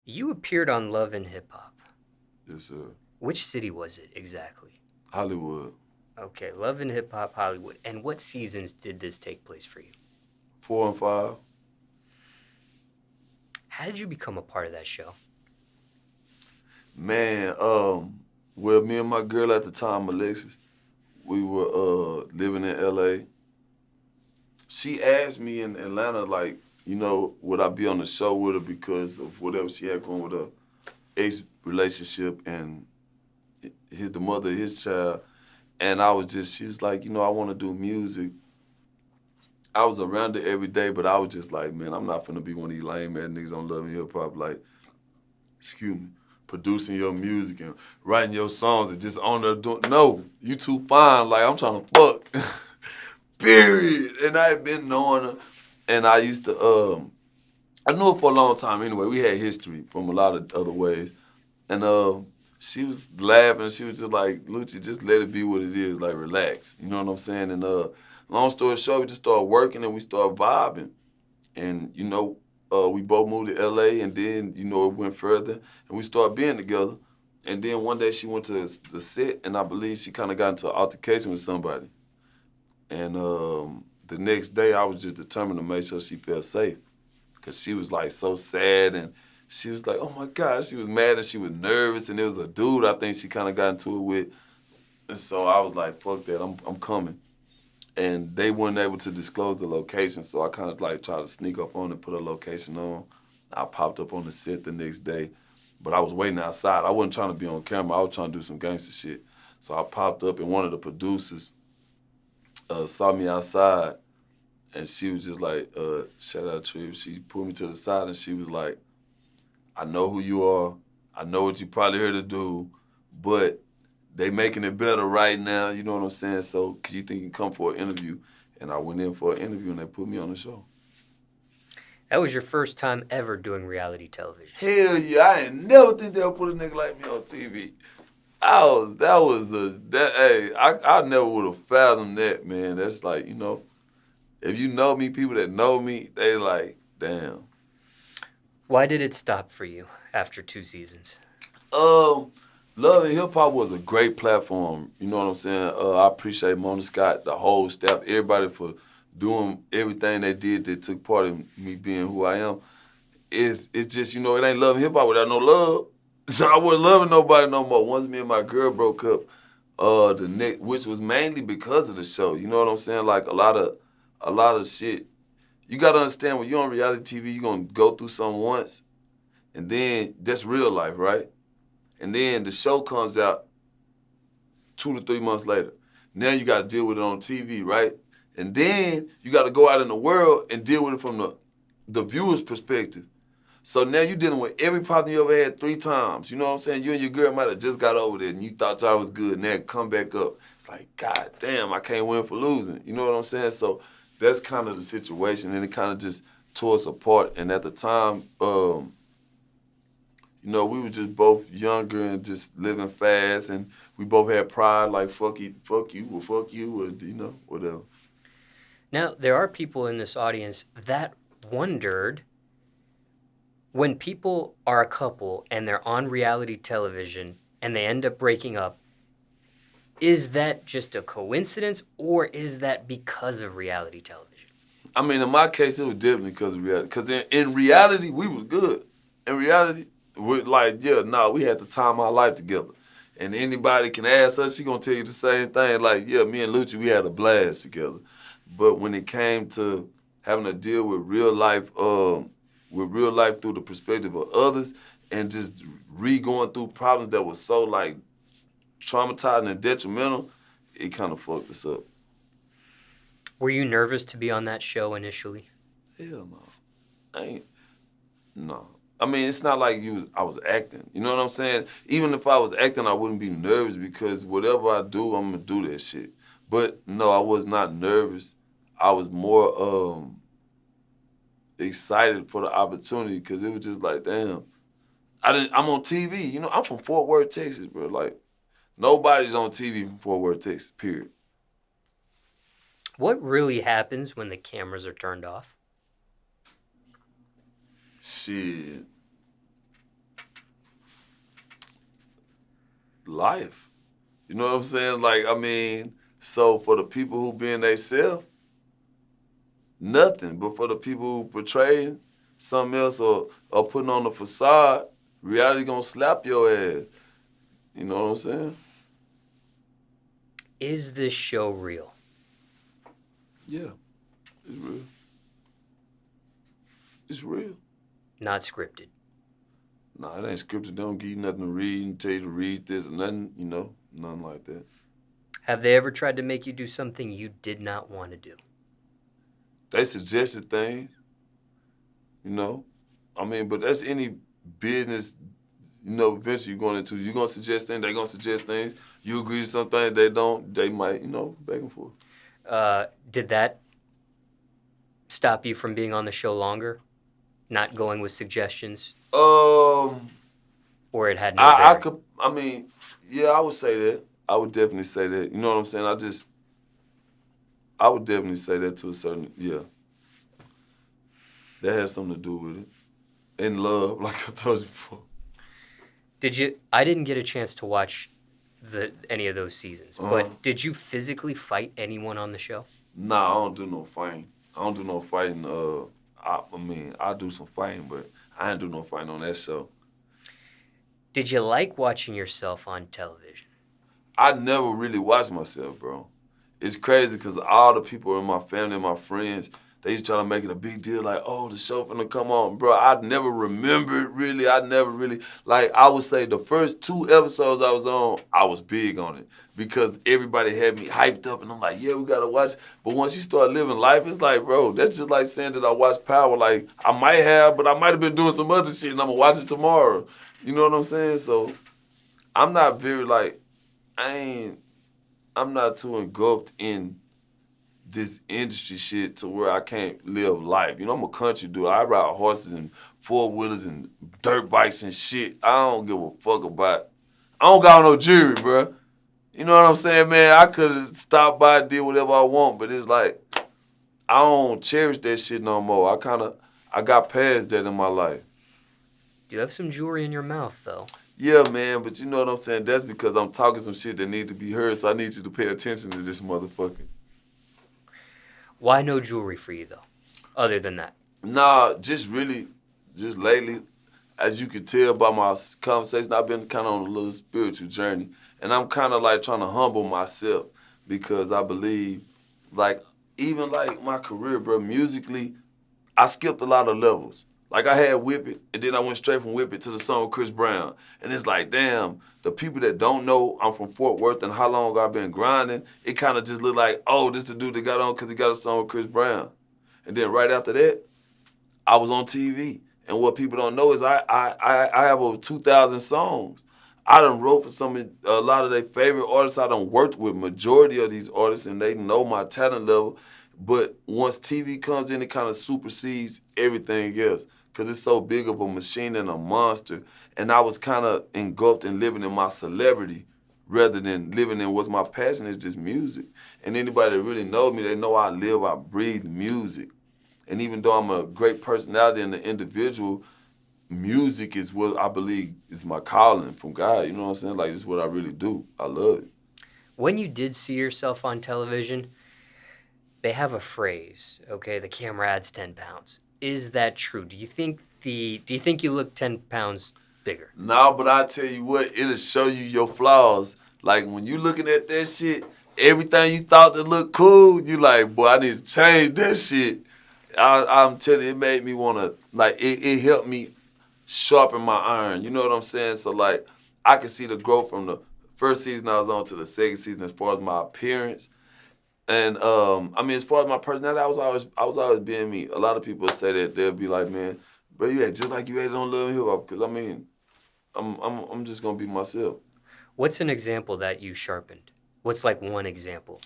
You appeared on Love and Hip Hop. Yes, sir. Which city was it exactly? Hollywood. Okay, Love and Hip Hop Hollywood. And what seasons did this take place for you? 4 and 5. How did you become a part of that show? Man, well, me and my girl at the time, Alexis, we were living in LA. She asked me in Atlanta, like, would I be on the show with her because of whatever she had going with her ex relationship and the mother of his child. And she was like, I want to do music. I was around it every day, but I was just like, man, I'm not finna be one of these lame ass niggas on Love and Hip Hop, like, excuse me, producing your music and writing your songs and just on there doing, no, you too fine, like, I'm trying to fuck, period. And I had been knowing her, and I used to, I knew her for a long time anyway. We had history from a lot of other ways. And she was laughing. She was just like, Lucci, just let it be what it is. Like, relax. You know what I'm saying? And long story short, we just started working and we started vibing. And, we both moved to LA, and then, it went further. And we started being together. And then one day she went to the set, and I believe she kind of got into an altercation with somebody. And the next day, I was just determined to make sure she felt safe. Because she was, like, so sad, and she was like, oh, my God. She was mad and she was nervous, and it was a dude I think she kind of got into it with. And so I was like, fuck that, I'm coming. And they weren't able to disclose the location, so I kind of, like, tried to sneak up on and put a location on. I popped up on the set the next day, but I was waiting outside. I wasn't trying to be on camera. I was trying to do some gangster shit. So I popped up, and one of the producers saw me outside. And she was just like, shout out to you. She pulled me to the side and she was like, I know who you are. I know what you probably here to do, but they making it better right now. You know what I'm saying? So, cause you think you can come for an interview. And I went in for an interview and they put me on the show. That was your first time ever doing reality television. Hell yeah, I ain't never think they'll put a nigga like me on TV. Hey, I never would have fathomed that, man. That's like, if you know me, people that know me, they like, damn. Why did it stop for you after 2 seasons? Um, Love and Hip Hop was a great platform. You know what I'm saying? I appreciate Mona Scott, the whole staff, everybody for doing everything they did that took part in me being who I am. It's just, it ain't Love and Hip Hop without no love. So I wasn't loving nobody no more. Once me and my girl broke up, which was mainly because of the show. You know what I'm saying? Like a lot of shit. You gotta understand when you're on reality TV, you're gonna go through something once, and then that's real life, right? And then the show comes out 2 to 3 months later. Now you gotta deal with it on TV, right? And then you gotta go out in the world and deal with it from the viewer's perspective. So now you're dealing with every problem you ever had 3 times. You know what I'm saying? You and your girl might have just got over there and you thought y'all was good and then come back up. It's like, God damn, I can't win for losing. You know what I'm saying? So that's kind of the situation, and it kind of just tore us apart. And at the time, we were just both younger and just living fast, and we both had pride, like fuck you, or whatever. Now, there are people in this audience that wondered, when people are a couple and they're on reality television and they end up breaking up, is that just a coincidence or is that because of reality television? I mean, in my case, it was definitely because of reality. Because in reality, we was good. In reality, we're like, we had the time of our life together. And anybody can ask us, she gonna tell you the same thing. Like, yeah, me and Lucci, we had a blast together. But when it came to having to deal with real life through the perspective of others, and just going through problems that was so like traumatizing and detrimental, it kind of fucked us up. Were you nervous to be on that show initially? Hell no. No. I mean, it's not like I was acting. You know what I'm saying? Even if I was acting, I wouldn't be nervous because whatever I do, I'm going to do that shit. But no, I was not nervous. I was more excited for the opportunity because it was just like, damn. I'm on TV. I'm from Fort Worth, Texas, bro. Like, nobody's on TV from Fort Worth, Texas, period. What really happens when the cameras are turned off? Shit. life. You know what I'm saying? Like, I mean, so for the people who being themselves, nothing. But for the people who portraying something else or putting on the facade, reality gonna slap your ass. You know what I'm saying? Is this show real? Yeah, it's real. It's real. Not scripted. Nah, it ain't scripted. They don't give you nothing to read and tell you to read this and nothing, nothing like that. Have they ever tried to make you do something you did not want to do? They suggested things, I mean, but that's any business, venture you're going into. You're going to suggest things, they're going to suggest things. You agree to something, they don't, they might, back and forth. Did that stop you from being on the show longer? Not going with suggestions? Or it had no bearing? I would say that. I would definitely say that. You know what I'm saying? I would definitely say that to a certain, yeah. That has something to do with it. And love, like I told you before. I didn't get a chance to watch any of those seasons, but did you physically fight anyone on the show? Nah, I don't do no fighting. I do some fighting, but I ain't do no fighting on that show. Did you like watching yourself on television? I never really watched myself, bro. It's crazy because all the people in my family and my friends, they used to try to make it a big deal, like, oh, the show finna come on. Bro, I never remember it really. I never really, I would say the first 2 episodes I was on, I was big on it because everybody had me hyped up and I'm like, yeah, we gotta watch it. But once you start living life, it's like, bro, that's just like saying that I watched Power. Like, I might have, but I might have been doing some other shit and I'm gonna watch it tomorrow. You know what I'm saying? So I'm not very, I'm not too engulfed in this industry shit to where I can't live life. I'm a country dude. I ride horses and 4-wheelers and dirt bikes and shit. I don't give a fuck about. I don't got no jewelry, bro. You know what I'm saying, man? I could have stopped by and did whatever I want, but it's like I don't cherish that shit no more. I got past that in my life. You have some jewelry in your mouth, though. Yeah, man, but you know what I'm saying? That's because I'm talking some shit that need to be heard, so I need you to pay attention to this motherfucker. Why no jewelry for you, though, other than that? Nah, just lately, as you can tell by my conversation, I've been kind of on a little spiritual journey. And I'm kind of trying to humble myself because I believe, even my career, bro, musically, I skipped a lot of levels. Like, I had Whip It, and then I went straight from Whip It to the song with Chris Brown. And it's like, damn, the people that don't know I'm from Fort Worth and how long I've been grinding, it kind of just look like, oh, this the dude that got on because he got a song with Chris Brown. And then right after that, I was on TV. And what people don't know is I have over 2,000 songs. I done wrote for a lot of their favorite artists. I done worked with majority of these artists, and they know my talent level. But once TV comes in, it kind of supersedes everything else because it's so big of a machine and a monster. And I was kind of engulfed in living in my celebrity rather than living in what's my passion is just music. And anybody that really knows me, they know I live, I breathe music. And even though I'm a great personality and an individual, music is what I believe is my calling from God. You know what I'm saying? It's what I really do. I love it. When you did see yourself on television, they have a phrase, okay? The camera adds 10 pounds. Is that true? Do you think you look 10 pounds bigger? No, but I tell you what, it'll show you your flaws. Like, when you looking at that shit, everything you thought that looked cool, you like, boy, I need to change that shit. I'm telling you, it made me want to, it helped me sharpen my iron. You know what I'm saying? So, I can see the growth from the first season I was on to the second season as far as my appearance. And, as far as my personality, I was always being me. A lot of people say that they'll be like, man, bro, you act just like you acted on Love and Hip Hop. Because, I'm just going to be myself. What's an example that you sharpened? What's one example?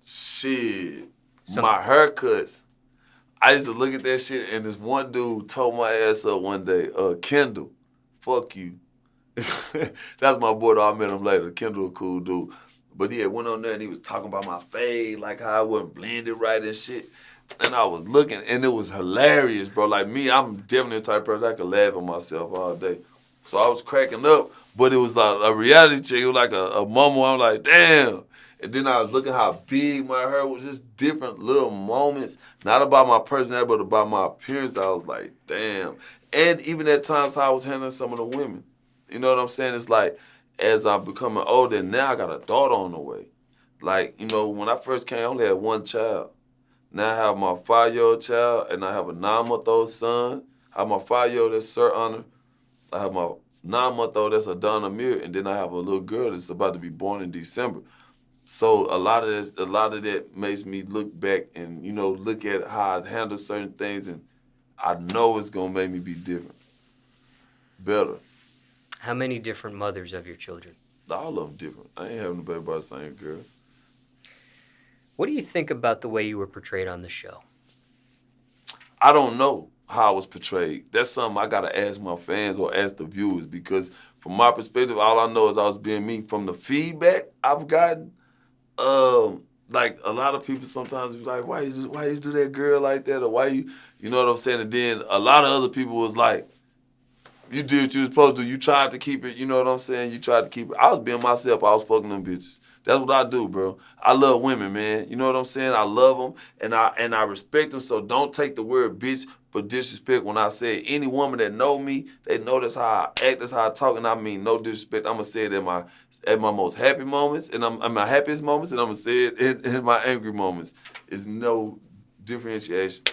Shit. My haircuts. I used to look at that shit, and this one dude told my ass up one day, Kendall, fuck you. That's my boy, though. I met him later. Kendall, a cool dude. But he had went on there, and he was talking about my fade, how I wasn't blended right and shit. And I was looking, and it was hilarious, bro. I'm definitely the type of person I could laugh at myself all day. So I was cracking up, But it was like a reality check. It was like a moment where I'm like, damn. And then I was looking how big my hair was, just different little moments, not about my personality, but about my appearance. I was like, damn. And even at times how I was handling some of the women. You know what I'm saying? It's like, as I'm becoming older, now I got a daughter on the way. Like, you know, when I first came, I only had one child. Now I have my 5-year-old child, and I have a 9-month-old son. I have my 5-year-old that's Sir Honor. I have my 9-month-old that's Adana Mir, and then I have a little girl that's about to be born in December. So a lot of that makes me look back and, you know, look at how I handle certain things, and I know it's gonna make me be different, better. How many different mothers of your children? All of them different. I ain't having a baby by the same girl. What do you think about the way you were portrayed on the show? I don't know how I was portrayed. That's something I gotta ask my fans or ask the viewers, because from my perspective, all I know is I was being me. From the feedback I've gotten, like a lot of people sometimes be like, why you do that girl like that, or why you know what I'm saying? And then a lot of other people was like, you did what you was supposed to do. You tried to keep it, you know what I'm saying? You tried to keep it. I was being myself. I was fucking them bitches. That's what I do, bro. I love women, man. You know what I'm saying? I love them, and I respect them, so don't take the word bitch for disrespect when I say it. Any woman that know me, they know that's how I act, that's how I talk, and I mean no disrespect. I'm going to say it at my most happy moments, and I'm at my happiest moments, and I'm going to say it in my angry moments. It's no differentiation.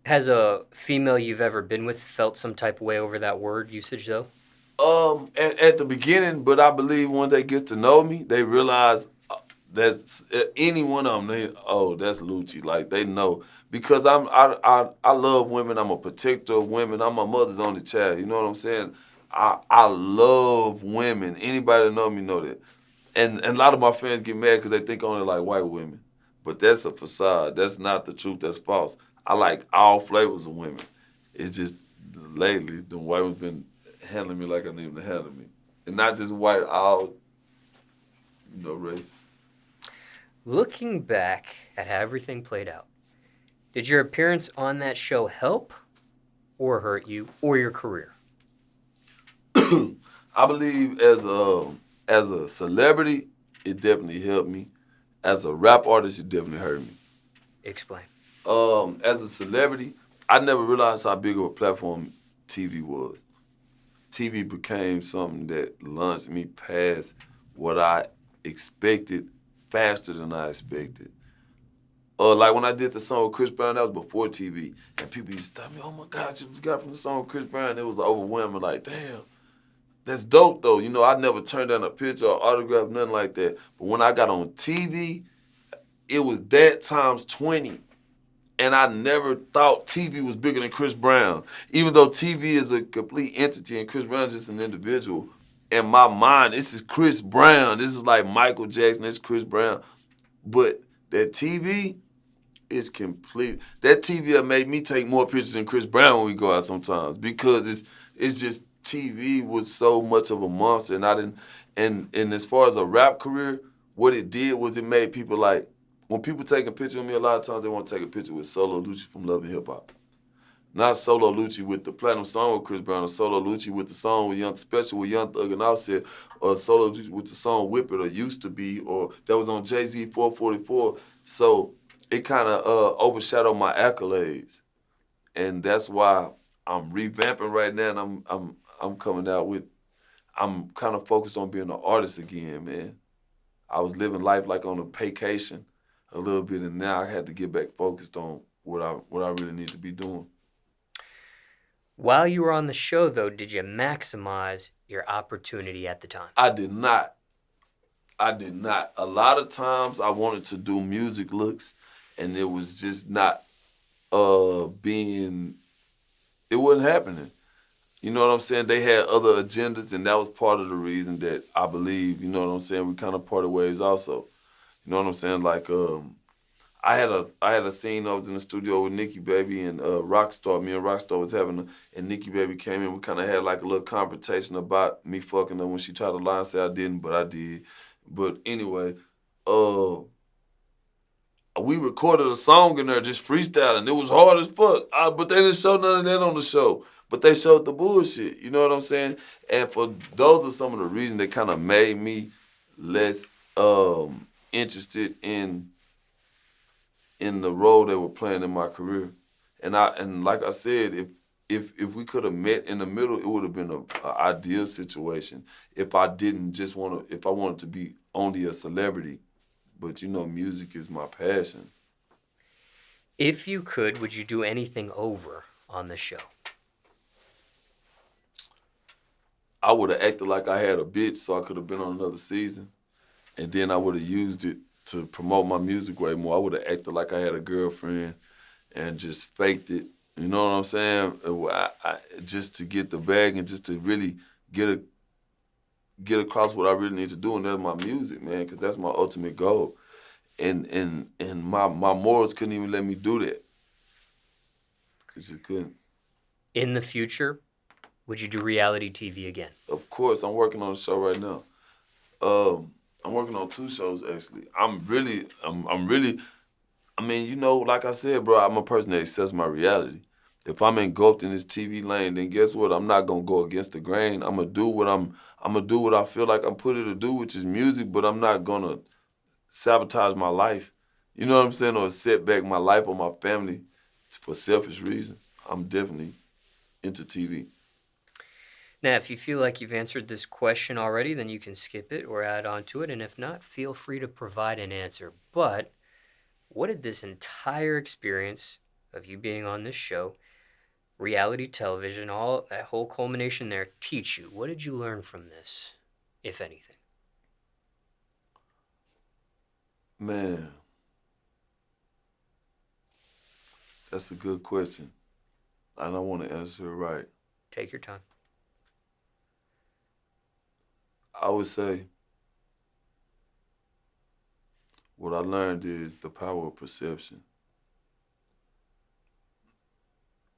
Has a female you've ever been with felt some type of way over that word usage, though? At the beginning, but I believe when they get to know me, they realize that's any one of them. That's Lucci. Like, they know, because I love women. I'm a protector of women. I'm my mother's only child. You know what I'm saying? I love women. Anybody that know me know that. And a lot of my friends get mad because they think only like white women, but that's a facade. That's not the truth. That's false. I like all flavors of women. It's just lately the white ones been handling me like I need them to handle me, and not just white, all, you know, race. Looking back at how everything played out, did your appearance on that show help or hurt you or your career? I believe as a celebrity, it definitely helped me. As a rap artist, it definitely hurt me. Explain. As a celebrity, I never realized how big of a platform TV was. TV became something that launched me past what I expected faster than I expected. Like when I did the song with Chris Brown, that was before TV. And people used to tell me, oh my God, you got from the song with Chris Brown. It was overwhelming, like, damn, that's dope though. You know, I never turned down a picture or autograph, nothing like that. But when I got on TV, it was that times 20. And I never thought TV was bigger than Chris Brown. Even though TV is a complete entity and Chris Brown is just an individual. In my mind, this is Chris Brown. This is like Michael Jackson. This is Chris Brown. But that TV is complete. That TV made me take more pictures than Chris Brown when we go out sometimes, because it's just TV was so much of a monster. And I didn't. And as far as a rap career, what it did was it made people like, when people take a picture of me, a lot of times they want to take a picture with Solo Lucci from Love and Hip Hop. Not Solo Lucci with the platinum song with Chris Brown, or Solo Lucci with the song with Young Special with Young Thug and Offset, or Solo Lucci with the song Whip It, or Used to Be, or that was on Jay-Z 444. So it kind of overshadowed my accolades, and that's why I'm revamping right now, and I'm coming out with, I'm kind of focused on being an artist again, man. I was living life like on a vacation a little bit, and now I had to get back focused on what I really need to be doing. While you were on the show, though, did you maximize your opportunity at the time? I did not. A lot of times I wanted to do music looks, and it was just not it wasn't happening. You know what I'm saying? They had other agendas, and that was part of the reason that I believe, you know what I'm saying, we kind of parted ways also. You know what I'm saying? Like, I had a scene. I was in the studio with Nicki Baby and Rockstar. Me and Rockstar was and Nicki Baby came in. We kind of had like a little confrontation about me fucking her when she tried to lie and say I didn't, but I did. But anyway, we recorded a song in there just freestyling. It was hard as fuck, but they didn't show none of that on the show. but they showed the bullshit. You know what I'm saying? And for those are some of the reasons that kind of made me less interested in the role they were playing in my career. And like I said, if we could have met in the middle, it would have been a ideal situation. If I didn't just want to, if I wanted to be only a celebrity, but you know, music is my passion. If you could, would you do anything over on the show? I would have acted like I had a bitch, so I could have been on another season, and then I would have used it to promote my music way more. I would have acted like I had a girlfriend and just faked it. You know what I'm saying? Just to get the bag and just to really get across what I really need to do, and that's my music, man, because that's my ultimate goal. And my morals couldn't even let me do that. It just couldn't. In the future, would you do reality TV again? Of course, I'm working on a show right now. I'm working on 2 shows actually. I'm really. I mean, you know, like I said, bro, I'm a person that accepts my reality. If I'm engulfed in this TV lane, then guess what? I'm not gonna go against the grain. I'm gonna do what I'm gonna do what I feel like I'm put here to do, which is music. But I'm not gonna sabotage my life. You know what I'm saying? Or set back my life or my family for selfish reasons. I'm definitely into TV. Now, if you feel like you've answered this question already, then you can skip it or add on to it. And if not, feel free to provide an answer. But what did this entire experience of you being on this show, reality television, all that whole culmination there, teach you? What did you learn from this, if anything? Man, that's a good question. And I want to answer it right. Take your time. I would say what I learned is the power of perception.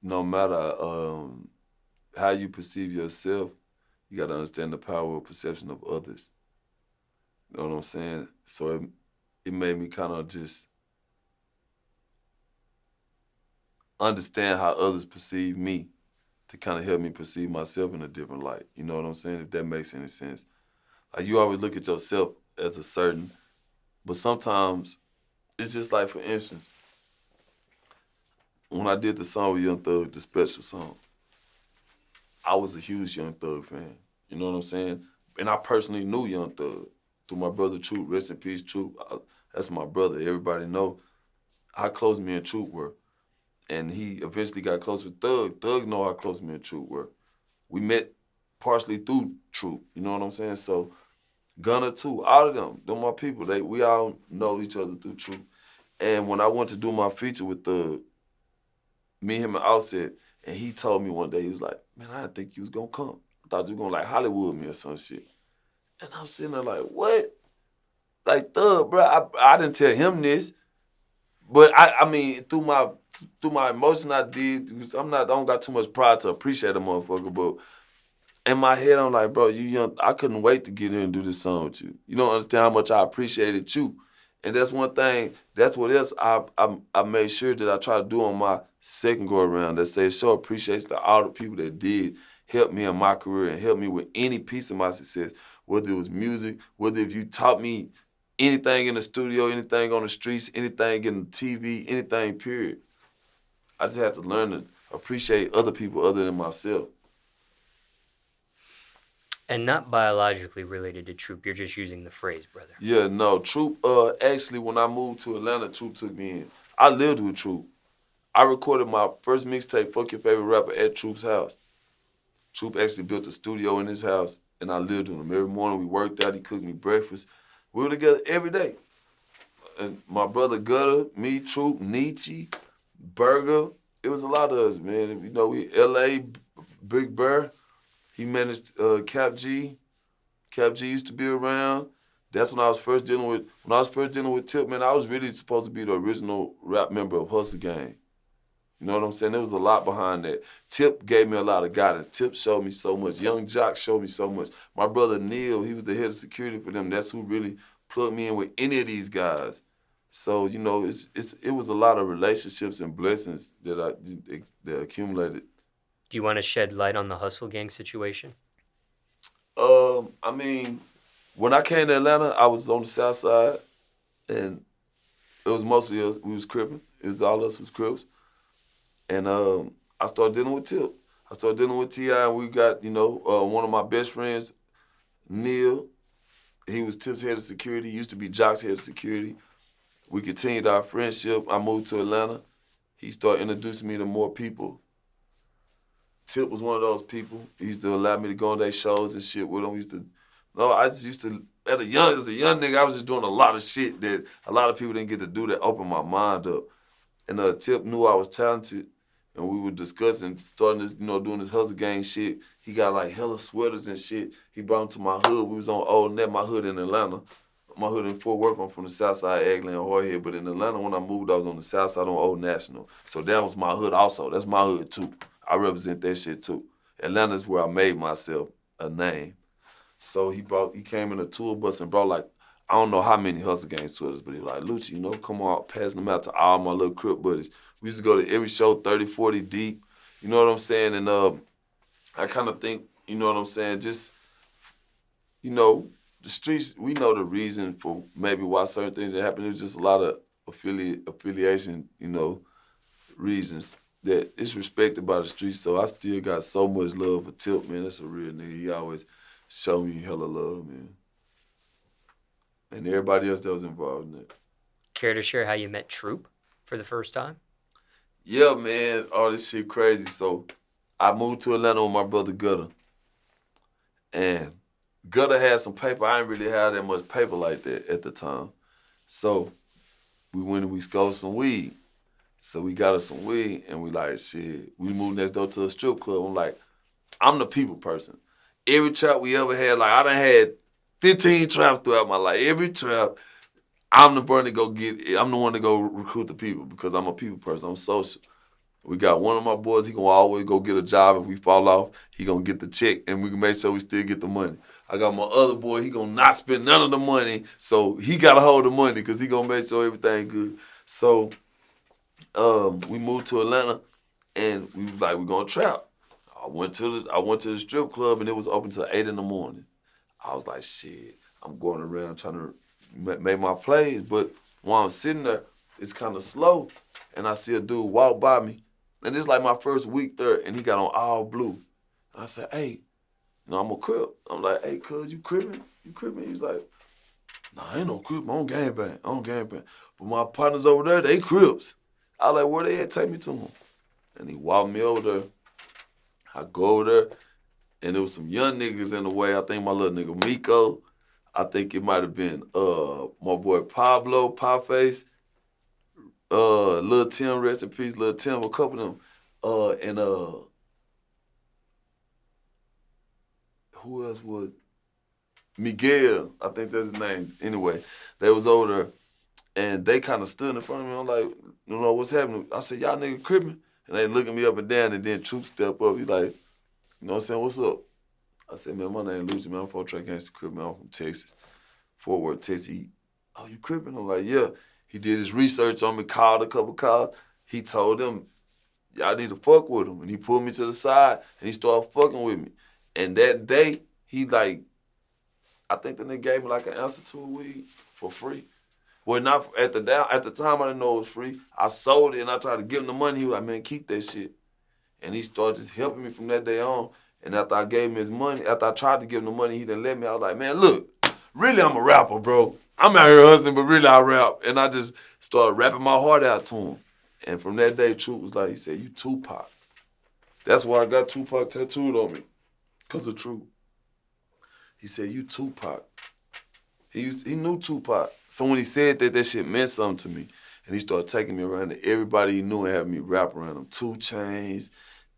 No matter how you perceive yourself, you got to understand the power of perception of others. You know what I'm saying? So it made me kind of just understand how others perceive me to kind of help me perceive myself in a different light. You know what I'm saying? If that makes any sense. Like you always look at yourself as a certain, but sometimes it's just like, for instance, when I did the song with Young Thug, the special song, I was a huge Young Thug fan. You know what I'm saying? And I personally knew Young Thug through my brother Troop. Rest in peace, Troop. That's my brother. Everybody know how close me and Troop were. And he eventually got close with Thug. Thug know how close me and Troop were. We met partially through Troop. You know what I'm saying? So Gunna too, all of them my people. We all know each other through Troop. And when I went to do my feature with Thug, me, him, and Offset, and he told me one day, he was like, man, I didn't think you was gonna come. I thought you were gonna like Hollywood me or some shit. And I'm sitting there like, what? Like, Thug, bro, I didn't tell him this. But I mean, through my emotion I did, because I don't got too much pride to appreciate a motherfucker, but in my head, I'm like, bro, you young, I couldn't wait to get in and do this song with you. You don't understand how much I appreciated you. And that's one thing, that's what else I made sure that I try to do on my second go around, that say show appreciation to all the people that did help me in my career and help me with any piece of my success, whether it was music, whether if you taught me anything in the studio, anything on the streets, anything in TV, anything, period. I just have to learn to appreciate other people other than myself. And not biologically related to Troop. You're just using the phrase, brother. Yeah, no, Troop, actually, when I moved to Atlanta, Troop took me in. I lived with Troop. I recorded my first mixtape, Fuck Your Favorite Rapper, at Troop's house. Troop actually built a studio in his house, and I lived with him. Every morning we worked out, he cooked me breakfast. We were together every day. And my brother Gutter, me, Troop, Nietzsche, Burger, it was a lot of us, man. You know, we L.A., Big Burr, he managed Cap G. Cap G used to be around. That's when I was first dealing with Tip, man, I was really supposed to be the original rap member of Hustle Gang. You know what I'm saying? There was a lot behind that. Tip gave me a lot of guidance. Tip showed me so much. Young Jock showed me so much. My brother Neil, he was the head of security for them. That's who really plugged me in with any of these guys. So, you know, it was a lot of relationships and blessings that accumulated Do you want to shed light on the Hustle Gang situation? I mean, when I came to Atlanta, I was on the south side, and it was mostly us. We was Crippin'. It was all us was Crips. And I started dealing with Tip. I started dealing with T.I., and we got, one of my best friends, Neil. He was Tip's head of security. He used to be Jock's head of security. We continued our friendship. I moved to Atlanta. He started introducing me to more people. Tip was one of those people. He used to allow me to go on their shows and shit with him. I just used to, as a young nigga, I was just doing a lot of shit that a lot of people didn't get to do that opened my mind up. And Tip knew I was talented, and we were discussing starting this, doing this Hustle Gang shit. He got like hella sweaters and shit. He brought them to my hood. We was on Old Net, my hood in Atlanta. My hood in Fort Worth, I'm from the south side, Eggland, Hardhead, but in Atlanta, when I moved, I was on the south side on Old National. So that was my hood also. That's my hood too. I represent that shit too. Atlanta's where I made myself a name. So he came in a tour bus and brought like, I don't know how many Hustle Gang sweaters, but he was like, Lucci, come on, passing them out to all my little Crip buddies. We used to go to every show 30, 40 deep. You know what I'm saying? And I kind of think, you know what I'm saying, just, the streets, we know the reason for maybe why certain things that happen. There's just a lot of affiliation, reasons that it's respected by the streets. So I still got so much love for Tip, man. That's a real nigga. He always showed me hella love, man. And everybody else that was involved in it. Care to share how you met Troop for the first time? Yeah, man. All this shit crazy. So I moved to Atlanta with my brother Gutter. And Gutter had some paper. I didn't really have that much paper like that at the time. So we went and we scored some weed. So we got us some weed and we like, shit. We moved next door to a strip club. I'm like, I'm the people person. Every trap we ever had, like I done had 15 traps throughout my life. Every trap, I'm the one to go I'm the one to go recruit the people because I'm a people person. I'm social. We got one of my boys, he gonna always go get a job. If we fall off, he gonna get the check and we can make sure we still get the money. I got my other boy, he gonna not spend none of the money, so he gotta hold the money because he gonna make sure everything good. So we moved to Atlanta and we was like, we're gonna trap. I went to the strip club and it was open till 8 in the morning. I was like, shit, I'm going around trying to make my plays, but while I'm sitting there, it's kind of slow, and I see a dude walk by me, and it's like my first week there, and he got on all blue. I said, hey, I'm a Crip. I'm like, hey, cuz, you crippin'? You crippin'? He's like, nah, I ain't no Crip. I don't gangbang. But my partners over there, they Crips. I was like, where they at? Take me to them. And he walked me over there. I go over there, and there was some young niggas in the way. I think my little nigga Miko. I think it might have been my boy Pablo, Pieface, Lil Tim, rest in peace, Lil Tim, a couple of them. And who else was? Miguel, I think that's his name. Anyway, they was over there, and they kind of stood in front of me. I'm like, what's happening? I said, y'all nigga crippin'? And they looking me up and down, and then Troop step up. He like, you know what I'm saying, what's up? I said, man, my name Lucci, man. I'm 4-track gangster Crip, man. I'm from Texas. Fort Worth, Texas. Oh, you crippin'? I'm like, yeah. He did his research on me, called a couple calls. He told them, y'all need to fuck with him. And he pulled me to the side, and he started fucking with me. And that day, he like, I think the nigga gave me like an ounce or two of weed for free. Well, not at the time, I didn't know it was free. I sold it, and I tried to give him the money. He was like, man, keep that shit. And he started just helping me from that day on. And after I gave him his money, after I tried to give him the money, he didn't let me. I was like, man, look, really I'm a rapper, bro. I'm out here hustling, but really I rap. And I just started rapping my heart out to him. And from that day, Truth was like, he said, you Tupac. That's why I got Tupac tattooed on me, because of Truth. He said, you Tupac. He knew Tupac. So when he said that, that shit meant something to me. And he started taking me around to everybody he knew and having me rap around him. 2 Chainz,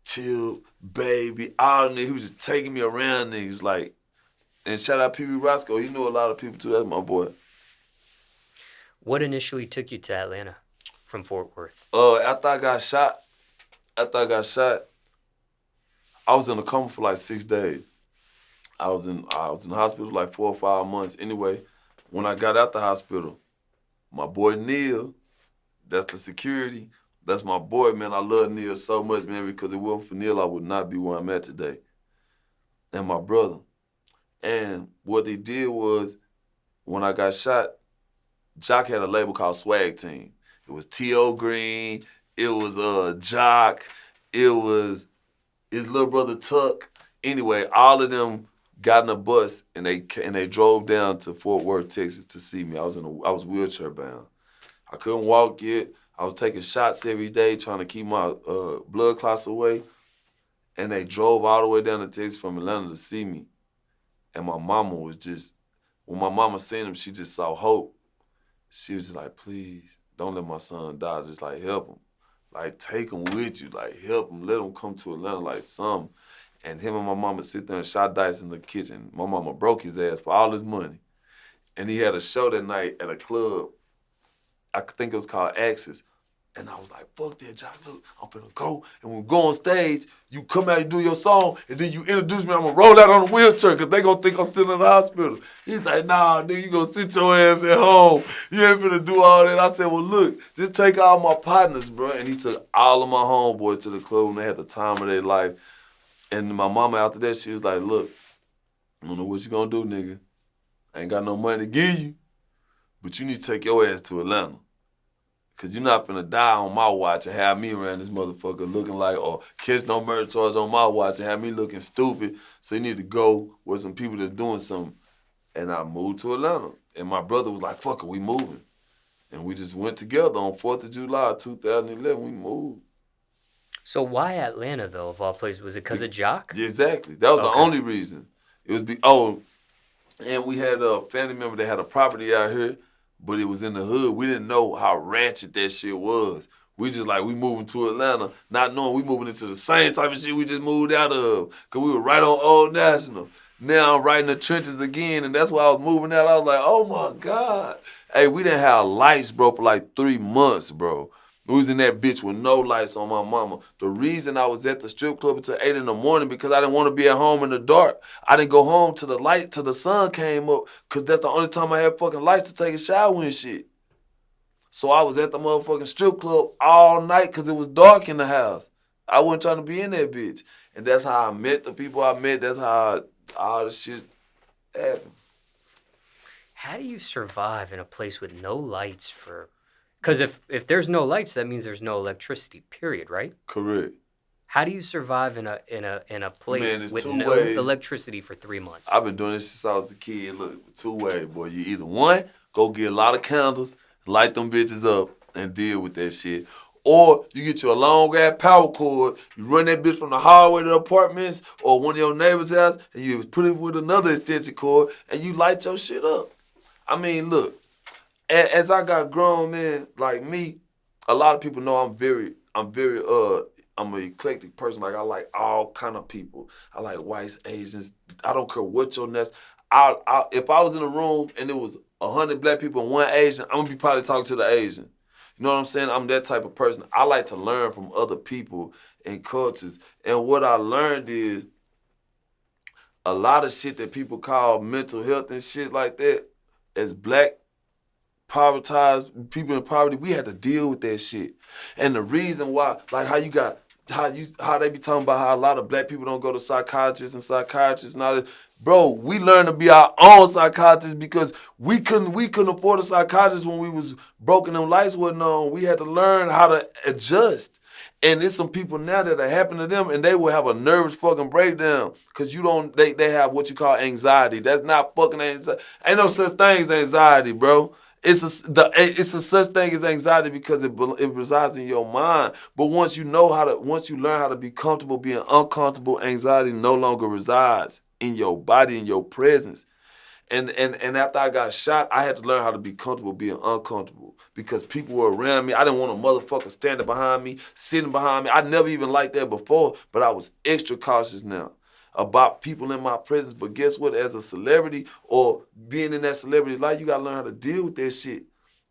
Till, Baby, all of them. He was just taking me around niggas like, and shout out Pee Wee Roscoe. He knew a lot of people too. That's my boy. What initially took you to Atlanta from Fort Worth? After I got shot, I was in a coma for like 6 days. I was in the hospital like 4 or 5 months. Anyway, when I got out the hospital, my boy Neil, that's the security, That's my boy, man. I love Neil so much, man, because if it wasn't for Neil, I would not be where I'm at today. And my brother. And what they did was, when I got shot, Jock had a label called Swag Team. It was T.O. Green, it was Jock, it was his little brother Tuck. Anyway, all of them got in a bus and they drove down to Fort Worth, Texas to see me. I was wheelchair bound. I couldn't walk yet. I was taking shots every day trying to keep my blood clots away. And they drove all the way down to Texas from Atlanta to see me. And my mama was just, when my mama seen him, she just saw hope. She was just like, please, don't let my son die. Just like, help him. Like, take him with you. Like, help him. Let him come to Atlanta like something. And him and my mama sit there and shot dice in the kitchen. My mama broke his ass for all his money. And he had a show that night at a club. I think it was called Axis. And I was like, fuck that, Jock, look, I'm finna go. And when we go on stage, you come out and do your song, and then you introduce me, I'm gonna roll out on the wheelchair, because they gonna think I'm still in the hospital. He's like, nah, nigga, you gonna sit your ass at home. You ain't finna do all that. I said, well, look, just take all my partners, bro. And he took all of my homeboys to the club, and they had the time of their life. And my mama, after that, she was like, look, I don't know what you gonna do, nigga. I ain't got no money to give you, but you need to take your ass to Atlanta. Cause you're not finna die on my watch and have me around this motherfucker looking like, or catch no murder charge on my watch and have me looking stupid. So you need to go with some people that's doing something. And I moved to Atlanta. And my brother was like, fuck it, we moving. And we just went together on 4th of July, 2011, we moved. So why Atlanta, though, of all places? Was it because of Jock? Exactly. That was the only reason. It was, and we had a family member that had a property out here, but it was in the hood. We didn't know how ratchet that shit was. We just like, we moving to Atlanta, not knowing we moving into the same type of shit we just moved out of. Because we were right on Old National. Now I'm right in the trenches again, and that's why I was moving out. I was like, oh my God. Hey, we didn't have lights, bro, for like 3 months, bro. We was in that bitch with no lights on my mama. The reason I was at the strip club until 8 in the morning because I didn't want to be at home in the dark. I didn't go home till the sun came up because that's the only time I had fucking lights to take a shower and shit. So I was at the motherfucking strip club all night because it was dark in the house. I wasn't trying to be in that bitch. And that's how I met the people I met. That's how all the shit happened. How do you survive in a place with no lights for... Because if there's no lights, that means there's no electricity, period, right? Correct. How do you survive in a place with no electricity for 3 months? I've been doing this since I was a kid. Look, 2 ways, boy. You either one, go get a lot of candles, light them bitches up, and deal with that shit. Or you get you a long-ass power cord, you run that bitch from the hallway to the apartments or one of your neighbor's house, and you put it with another extension cord, and you light your shit up. I mean, look. As I got grown, man, like me, a lot of people know I'm an eclectic person. Like, I like all kind of people. I like whites, Asians. I don't care what your nest. If I was in a room and there was 100 black people and 1 Asian, I'm gonna be probably talking to the Asian. You know what I'm saying? I'm that type of person. I like to learn from other people and cultures. And what I learned is a lot of shit that people call mental health and shit like that, as black povertized people in poverty, we had to deal with that shit. And the reason why, like how they be talking about how a lot of black people don't go to psychiatrists and all that. Bro, we learned to be our own psychiatrists because we couldn't afford a psychiatrist when we was broken, them lights wasn't on. We had to learn how to adjust. And there's some people now that it happened to them and they will have a nervous fucking breakdown because they have what you call anxiety. That's not fucking anxiety. Ain't no such thing as anxiety, bro. It's a such thing as anxiety because it resides in your mind. But once you learn how to be comfortable being uncomfortable, anxiety no longer resides in your body, in your presence. And after I got shot, I had to learn how to be comfortable being uncomfortable because people were around me. I didn't want a motherfucker standing behind me, sitting behind me. I never even liked that before, but I was extra cautious now about people in my presence. But guess what? As a celebrity or being in that celebrity life, you got to learn how to deal with that shit.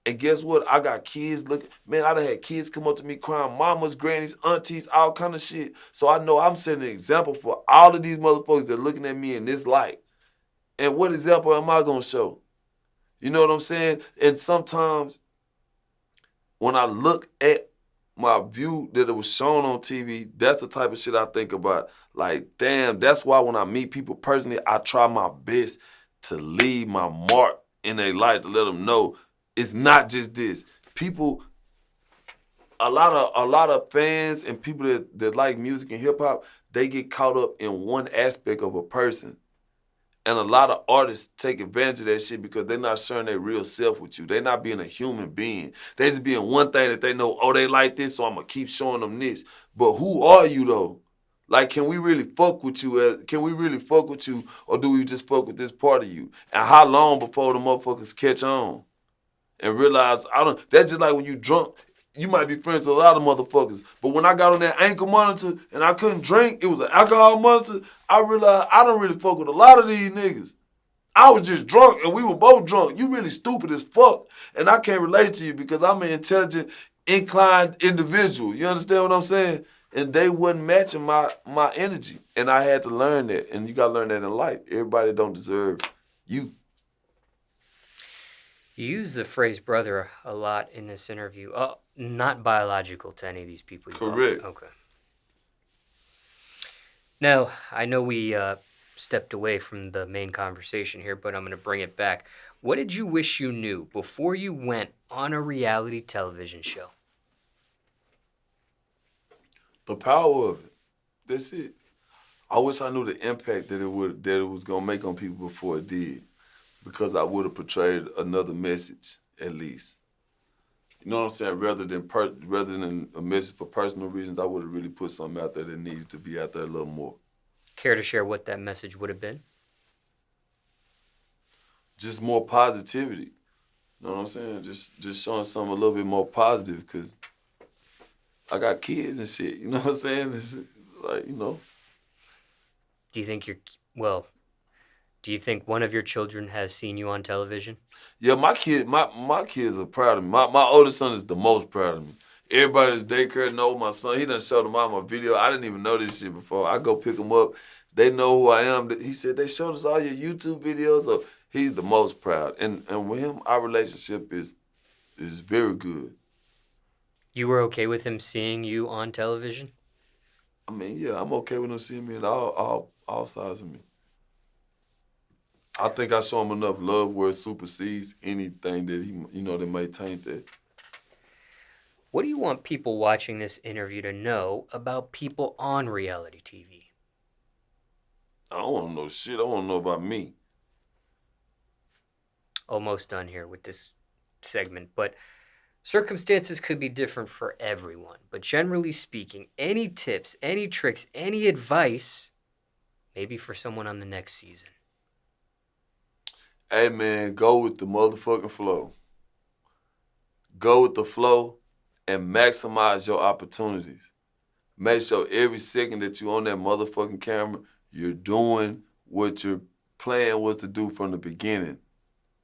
And guess what? I got kids looking. Man, I done had kids come up to me crying, mamas, grannies, aunties, all kind of shit. So I know I'm setting an example for all of these motherfuckers that are looking at me in this light. And what example am I going to show? You know what I'm saying? And sometimes when I look at my view that it was shown on TV, that's the type of shit I think about. Like, damn, that's why when I meet people personally, I try my best to leave my mark in their life to let them know it's not just this. People, a lot of fans and people that like music and hip hop, they get caught up in one aspect of a person. And a lot of artists take advantage of that shit because they're not sharing their real self with you. They're not being a human being. They just being one thing that they know, oh, they like this, so I'm going to keep showing them this. But who are you, though? Like, can we really fuck with you? Can we really fuck with you, or do we just fuck with this part of you? And how long before the motherfuckers catch on and realize, that's just like when you drunk, you might be friends with a lot of motherfuckers. But when I got on that ankle monitor and I couldn't drink, it was an alcohol monitor, I realized I don't really fuck with a lot of these niggas. I was just drunk and we were both drunk. You really stupid as fuck. And I can't relate to you because I'm an intelligent, inclined individual. You understand what I'm saying? And they wasn't matching my energy. And I had to learn that. And you got to learn that in life. Everybody don't deserve you. You use the phrase brother a lot in this interview. Not biological to any of these people. Correct. Okay. Now, I know we stepped away from the main conversation here, but I'm going to bring it back. What did you wish you knew before you went on a reality television show? The power of it. That's it. I wish I knew the impact that it was gonna make on people before it did, because I would have portrayed another message at least. You know what I'm saying? Rather than a message for personal reasons, I would have really put something out there that needed to be out there a little more. Care to share what that message would have been? Just more positivity. You know what I'm saying? Just showing something a little bit more positive, because I got kids and shit. You know what I'm saying? It's like, you know. Do you think one of your children has seen you on television? Yeah, my kids are proud of me. My oldest son is the most proud of me. Everybody at daycare know my son. He done showed them all my video. I didn't even know this shit before. I go pick him up. They know who I am. He said, they showed us all your YouTube videos. So he's the most proud. And with him, our relationship is very good. You were okay with him seeing you on television? I mean, yeah, I'm okay with him seeing me at all sides of me. I think I show him enough love where it supersedes anything that that may taint that. What do you want people watching this interview to know about people on reality TV? I don't want to know shit. I want to know about me. Almost done here with this segment, but circumstances could be different for everyone. But generally speaking, any tips, any tricks, any advice, maybe for someone on the next season? Hey, man, go with the motherfucking flow. Go with the flow and maximize your opportunities. Make sure every second that you're on that motherfucking camera, you're doing what your plan was to do from the beginning.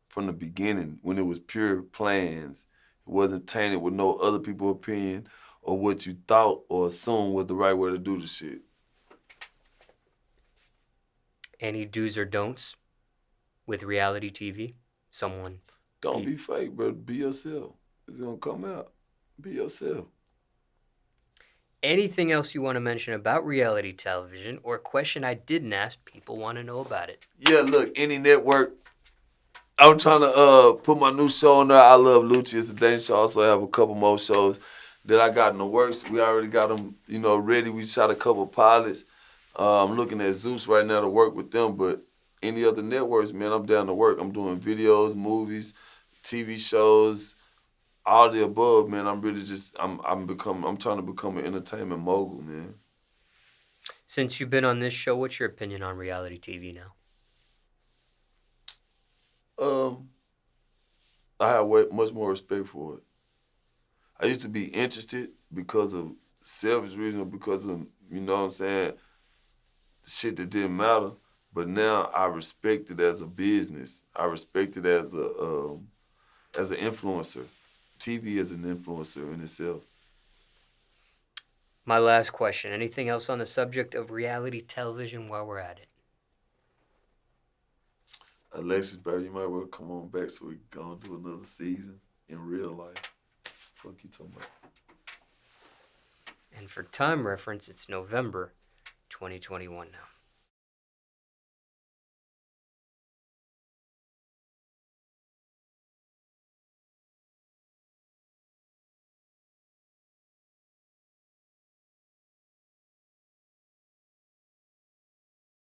From the beginning, when it was pure plans. It wasn't tainted with no other people's opinion or what you thought or assumed was the right way to do the shit. Any do's or don'ts with reality TV? Don't be fake, bro. Be yourself. It's gonna come out. Be yourself. Anything else you want to mention about reality television, or a question I didn't ask, people want to know about it? Yeah, look, any network. I'm trying to put my new show on there. I love Lucci. It's a dance show. I also have a couple more shows that I got in the works. We already got them, ready. We shot a couple pilots. I'm looking at Zeus right now to work with them, but any other networks, man, I'm down to work. I'm doing videos, movies, TV shows, all the above, man. I'm really I'm trying to become an entertainment mogul, man. Since you've been on this show, what's your opinion on reality TV now? I have much more respect for it. I used to be interested because of selfish reasons, because of, shit that didn't matter. But now I respect it as a business. I respect it as an influencer. TV is an influencer in itself. My last question. Anything else on the subject of reality television while we're at it? Alexis, bro, you might well come on back so we can go and do another season in real life. Fuck you talking about? And for time reference, it's November 2021 now.